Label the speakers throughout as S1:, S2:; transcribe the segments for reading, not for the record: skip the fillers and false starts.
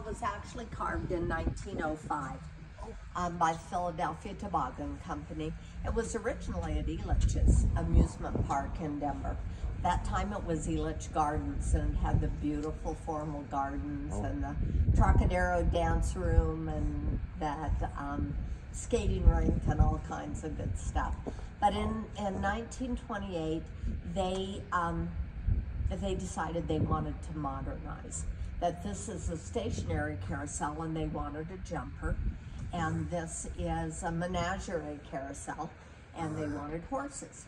S1: was actually carved in 1905 by the Philadelphia Toboggan Company. It was originally at Elitch's amusement park in Denver. That time it was Elitch Gardens, and it had the beautiful formal gardens and the Trocadero dance room and that skating rink and all kinds of good stuff. But in 1928, they decided they wanted to modernize. That this is a stationary carousel and they wanted a jumper, and this is a menagerie carousel and they wanted horses.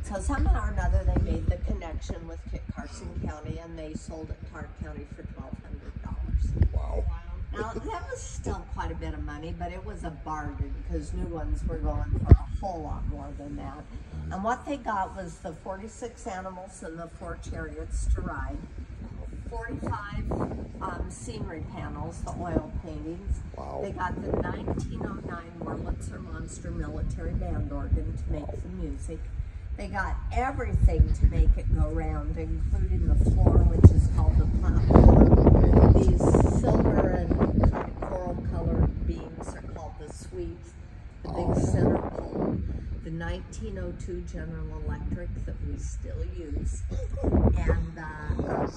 S1: So somehow or another they made the connection with Kit Carson County and they sold it to Art County for $1,200.
S2: Wow.
S1: Now that was still quite a bit of money, but it was a bargain because new ones were going for a whole lot more than that. And what they got was the 46 animals and the 4 chariots to ride, 45 scenery panels, the oil paintings.
S2: Wow.
S1: They got the 1909 Wurlitzer Monster Military Band organ to make the music. They got everything to make it go round, including the floor, which is called the platform. These silver and kind of coral colored beams are called the sweeps. The big center pole, the 1902 General Electric that we still use, and the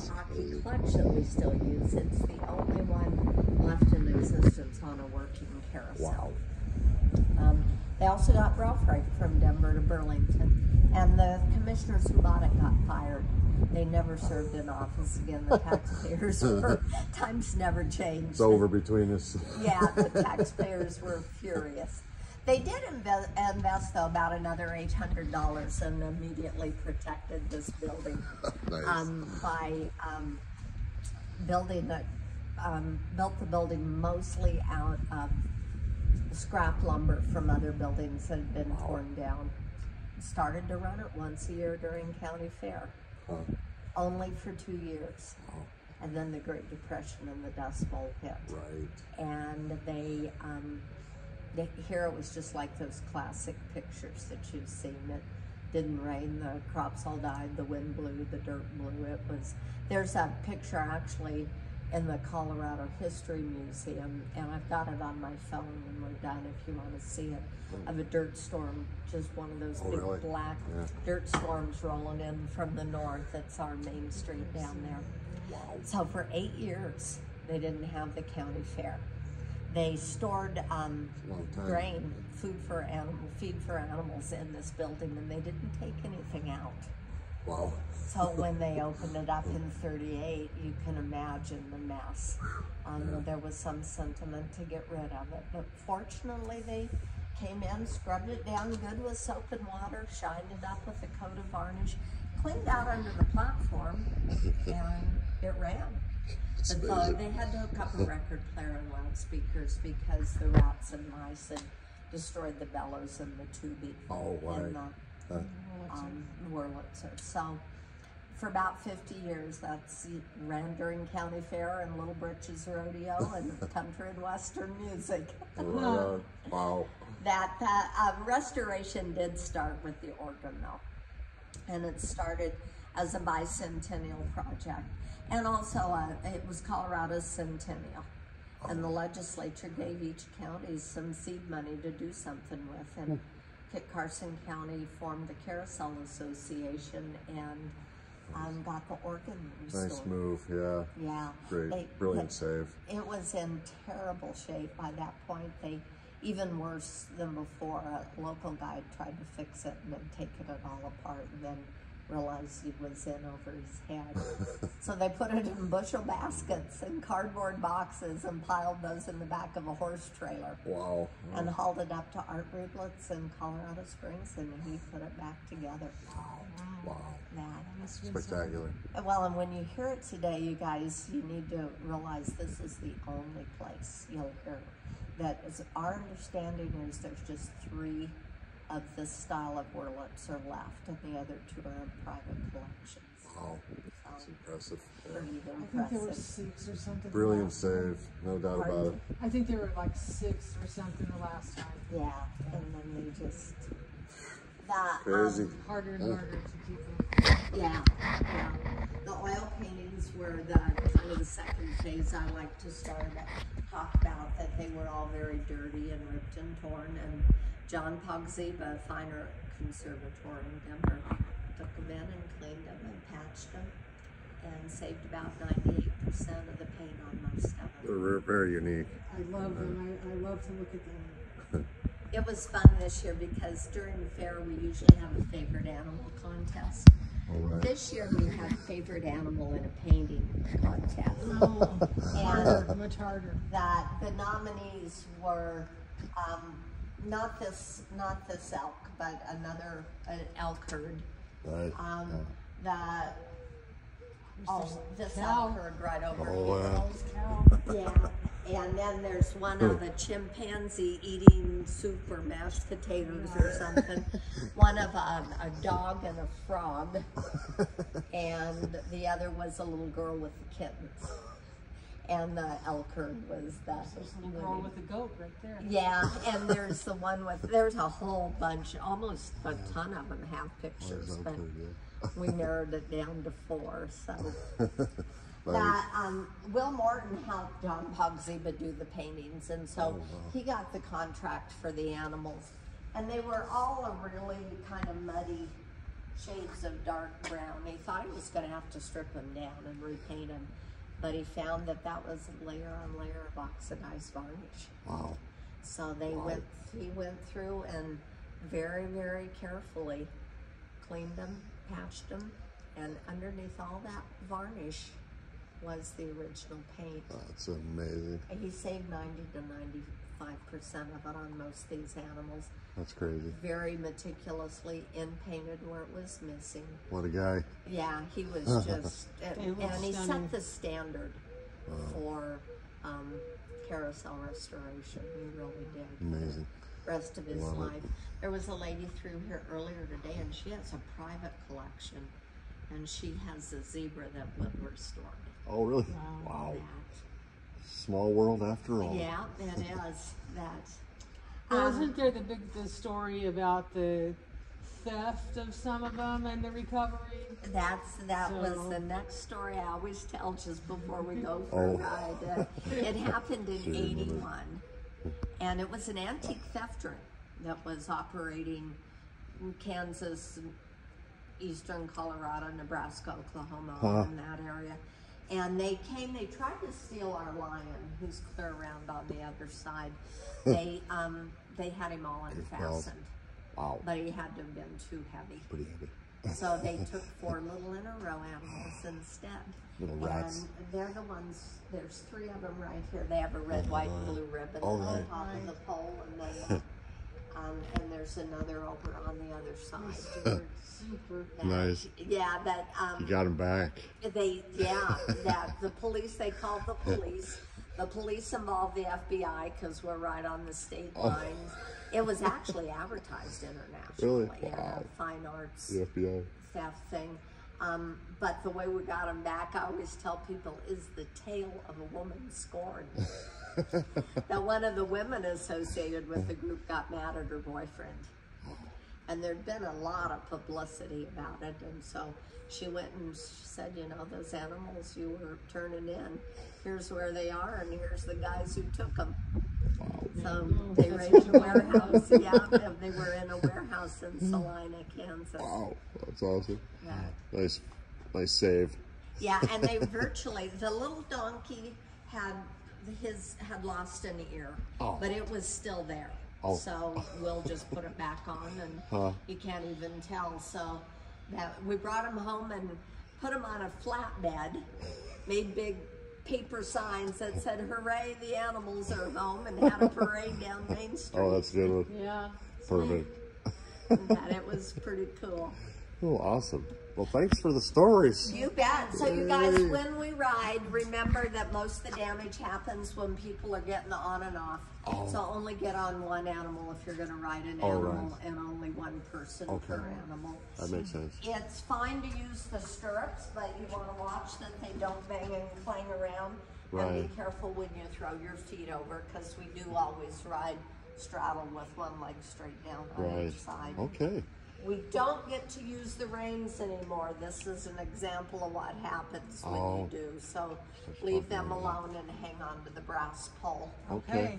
S1: hockey clutch that we still use. It's the only one left in existence on a working carousel.
S2: Wow.
S1: They also got rail freight from Denver to Burlington, and the commissioners who bought it got fired. They never served in office again. The taxpayers were, times never changed.
S2: It's over between us.
S1: Yeah, the taxpayers were furious. They did invest though, about another $800 and immediately protected this building.
S2: Nice.
S1: By building it, built the building mostly out of scrap lumber from other buildings that had been torn down. Started to run it once a year during county fair, only for 2 years. And then the Great Depression and the Dust Bowl hit.
S2: Right.
S1: And here it was just like those classic pictures that you've seen. It didn't rain, the crops all died, the wind blew, the dirt blew. It was, there's a picture actually in the Colorado History Museum, and I've got it on my phone when we're done if you want to see it, of a dirt storm, just one of those big
S2: really?
S1: black dirt storms rolling in from the north. It's our main street down there.
S2: Wow.
S1: So for 8 years, they didn't have the county fair. They stored grain, feed for animals in this building, and they didn't take anything out.
S2: Wow.
S1: So when they opened it up in '38, you can imagine the mess. There was some sentiment to get rid of it, but fortunately they came in, scrubbed it down good with soap and water, shined it up with a coat of varnish, cleaned out under the platform, and it ran. But they had to hook up a record player and loudspeakers because the rats and mice had destroyed the bellows and the tubing in the Wurlitzer. So for about 50 years, that's ran during county fair and Little Britches Rodeo and country and western music.
S2: Wow.
S1: That restoration did start with the organ though, and it started as a bi-Centennial project. And also, it was Colorado Centennial. And the legislature gave each county some seed money to do something with. And Kit Carson County formed the Carousel Association and got the organ restored.
S2: Nice move, yeah.
S1: Yeah.
S2: Great, brilliant save.
S1: It was in terrible shape by that point. Even worse than before, a local guy tried to fix it and then taken it all apart and then realized he was in over his head. So they put it in bushel baskets and cardboard boxes and piled those in the back of a horse trailer.
S2: Wow.
S1: And hauled it up to Art Reblitz in Colorado Springs, and he put it back together.
S2: Wow.
S1: That.
S2: Spectacular.
S1: Well, and when you hear it today, you guys, you need to realize this is the only place you'll hear that is, our understanding is there's just 3 of this style of Wurlitzer left, and the other 2 are in private collections.
S2: Wow, that's impressive.
S1: Pretty
S3: I think there
S1: impressive.
S3: were 6 or something.
S2: Brilliant save, no doubt about it.
S3: I think there were like 6 or something the last time.
S1: Yeah, and then they just That,
S2: Crazy.
S3: Harder and harder to keep them.
S1: yeah. The oil paintings were the kind of the second phase I like to start talk about, that they were all very dirty and ripped and torn. And John Pogziba, fine art conservator in Denver, took them in and cleaned them and patched them and saved about 98% of the paint on most of them.
S2: They're very unique.
S3: I love them. I love to look at them.
S1: It was fun this year because during the fair we usually have a favorite animal contest.
S2: All right.
S1: This year we had favorite animal in a painting contest.
S3: Oh, harder,
S1: And
S3: much harder.
S1: that the nominees were not this elk, but another an elk herd.
S2: Right.
S1: That this
S3: cow.
S1: elk herd right over
S2: Oh,
S1: here.
S2: wow.
S3: Cow.
S1: Yeah, and then there's one of a chimpanzee eating soup or mashed potatoes or something. One of a dog and a frog, and the other was a little girl with the kittens. And the elk herd was that.
S3: There's a little girl with a goat right there.
S1: Yeah, and there's the one with, there's a whole bunch, almost a ton of them have pictures, but we narrowed it down to 4, so. That, Will Morton helped John Pogziba do the paintings, and so he got the contract for the animals. And they were all a really kind of muddy shades of dark brown. He thought he was gonna have to strip them down and repaint them, but he found that that was layer on layer of oxidized varnish.
S2: Wow.
S1: So he went through and very, very carefully cleaned them, patched them, and underneath all that varnish was the original paint.
S2: That's amazing.
S1: He saved 90 to 95% of it on most of these animals.
S2: That's crazy.
S1: Very meticulously in-painted where it was missing.
S2: What a guy.
S1: Yeah, he was just, and he
S3: stunning.
S1: set the standard for carousel restoration. He really did.
S2: Amazing.
S1: Rest of his
S2: Love it.
S1: life. There was a lady through here earlier today, and she has a private collection, and she has a zebra that Will restored.
S2: Oh, really?
S3: Wow.
S2: Wow. Small world after all.
S1: Yeah, it is. That.
S3: Wasn't there the story about the theft of some of them and the recovery?
S1: That was
S3: So-
S1: the next story I always tell just before we go for a ride. It happened in '81, and it was an antique theft ring that was operating in Kansas, eastern Colorado, Nebraska, Oklahoma, in that area. And they tried to steal our lion, who's clear around on the other side. They had him all unfastened,
S2: Wow.
S1: but he had to have been too heavy.
S2: Pretty heavy.
S1: So they took 4 little in a row animals instead.
S2: Little rats.
S1: And they're the ones, there's 3 of them right here. They have a red, white, and blue ribbon on top of the pole, and there's another over on the other side.
S3: Super.
S2: Nice.
S1: Yeah, that
S2: You got him back.
S1: that the police, they called the police. The police involved the FBI because we're right on the state lines. It was actually advertised internationally
S2: Really?
S1: in a
S2: Wow.
S1: fine arts
S2: The FBI.
S1: theft thing. But the way we got him back, I always tell people, is the tale of a woman scorned. That one of the women associated with the group got mad at her boyfriend. And there'd been a lot of publicity about it, and so she went and said, you know, those animals you were turning in, here's where they are, and here's the guys who took them. So they raided a warehouse. Yeah, they were in a warehouse in Salina, Kansas.
S2: Wow. That's awesome.
S1: Yeah.
S2: Nice save.
S1: Yeah, and they virtually, the little donkey had lost an ear, but it was still there.
S2: Oh.
S1: So we'll just put it back on, and you can't even tell. So that we brought him home and put him on a flatbed, made big paper signs that said, "Hooray, the animals are home," and had a parade down Main Street.
S2: Oh, that's a good one.
S3: Yeah.
S2: Perfect.
S1: And it was pretty cool.
S2: Oh, awesome. Well, thanks for the stories.
S1: You bet. So you guys, when we ride, remember that most of the damage happens when people are getting on and off. So only get on one animal if you're going to ride an animal, and only one person per animal.
S2: That makes sense.
S1: It's fine to use the stirrups, but you want to watch that they don't bang and clang around. And be careful when you throw your feet over, because we do always ride straddle with one leg straight down on each side.
S2: Okay.
S1: We don't get to use the reins anymore. This is an example of what happens when
S2: Oh.
S1: you do. So leave them alone and hang on to the brass pole.
S2: Okay.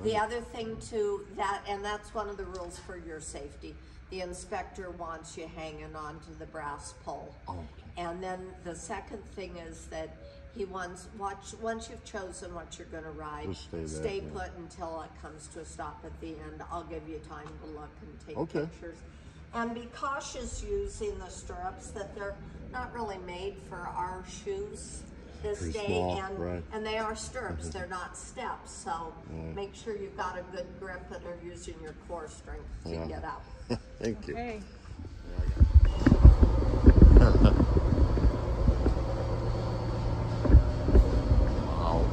S1: The other thing too, that's one of the rules for your safety. The inspector wants you hanging on to the brass pole.
S2: Oh.
S1: And then the second thing is that he wants, once you've chosen what you're gonna ride,
S2: Just stay there,
S1: stay
S2: yeah.
S1: put until it comes to a stop at the end. I'll give you time to look and take
S2: Okay.
S1: pictures. And be cautious using the stirrups, that they're not really made for our shoes this
S2: Pretty
S1: day.
S2: small,
S1: and,
S2: right.
S1: and they are stirrups, they're not steps. So make sure you've got a good grip and are using your core strength to
S2: Yeah.
S1: get up.
S2: Thank you.
S3: Okay.
S2: Wow.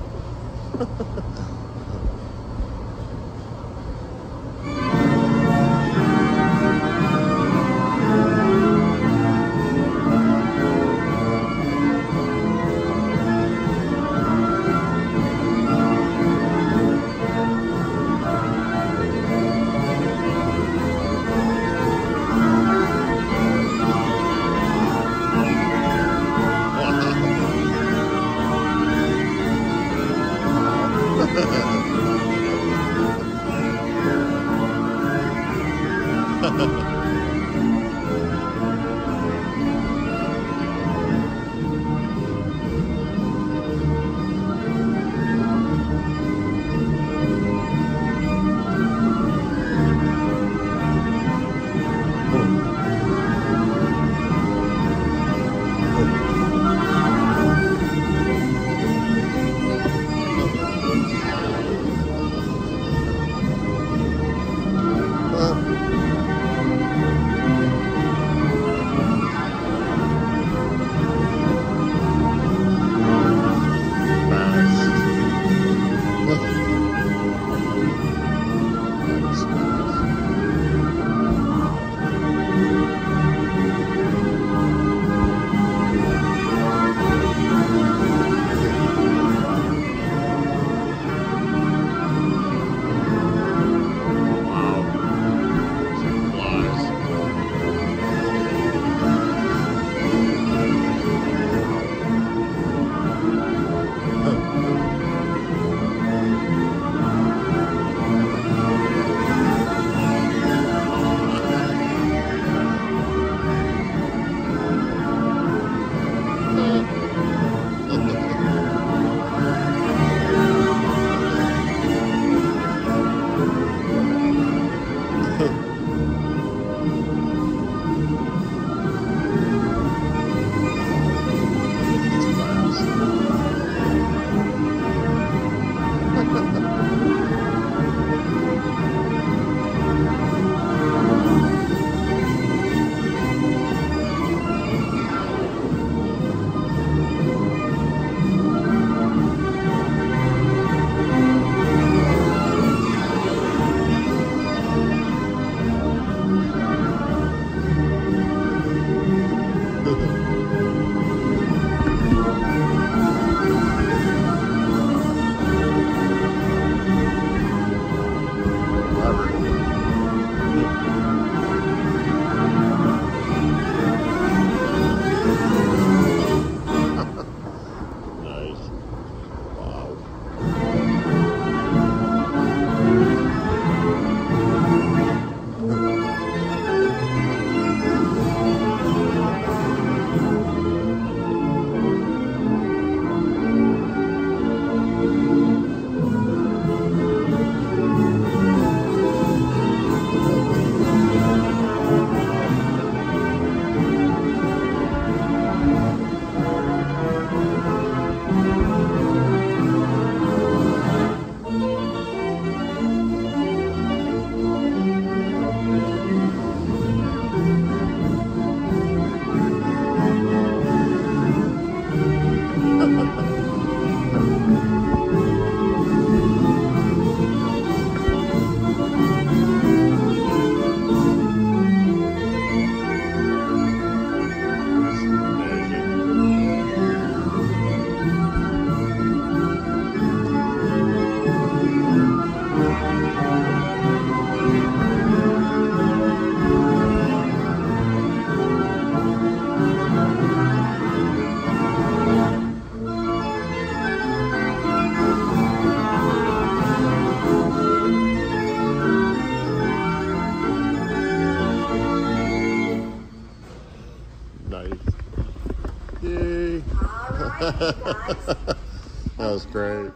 S1: guys.
S2: That was great.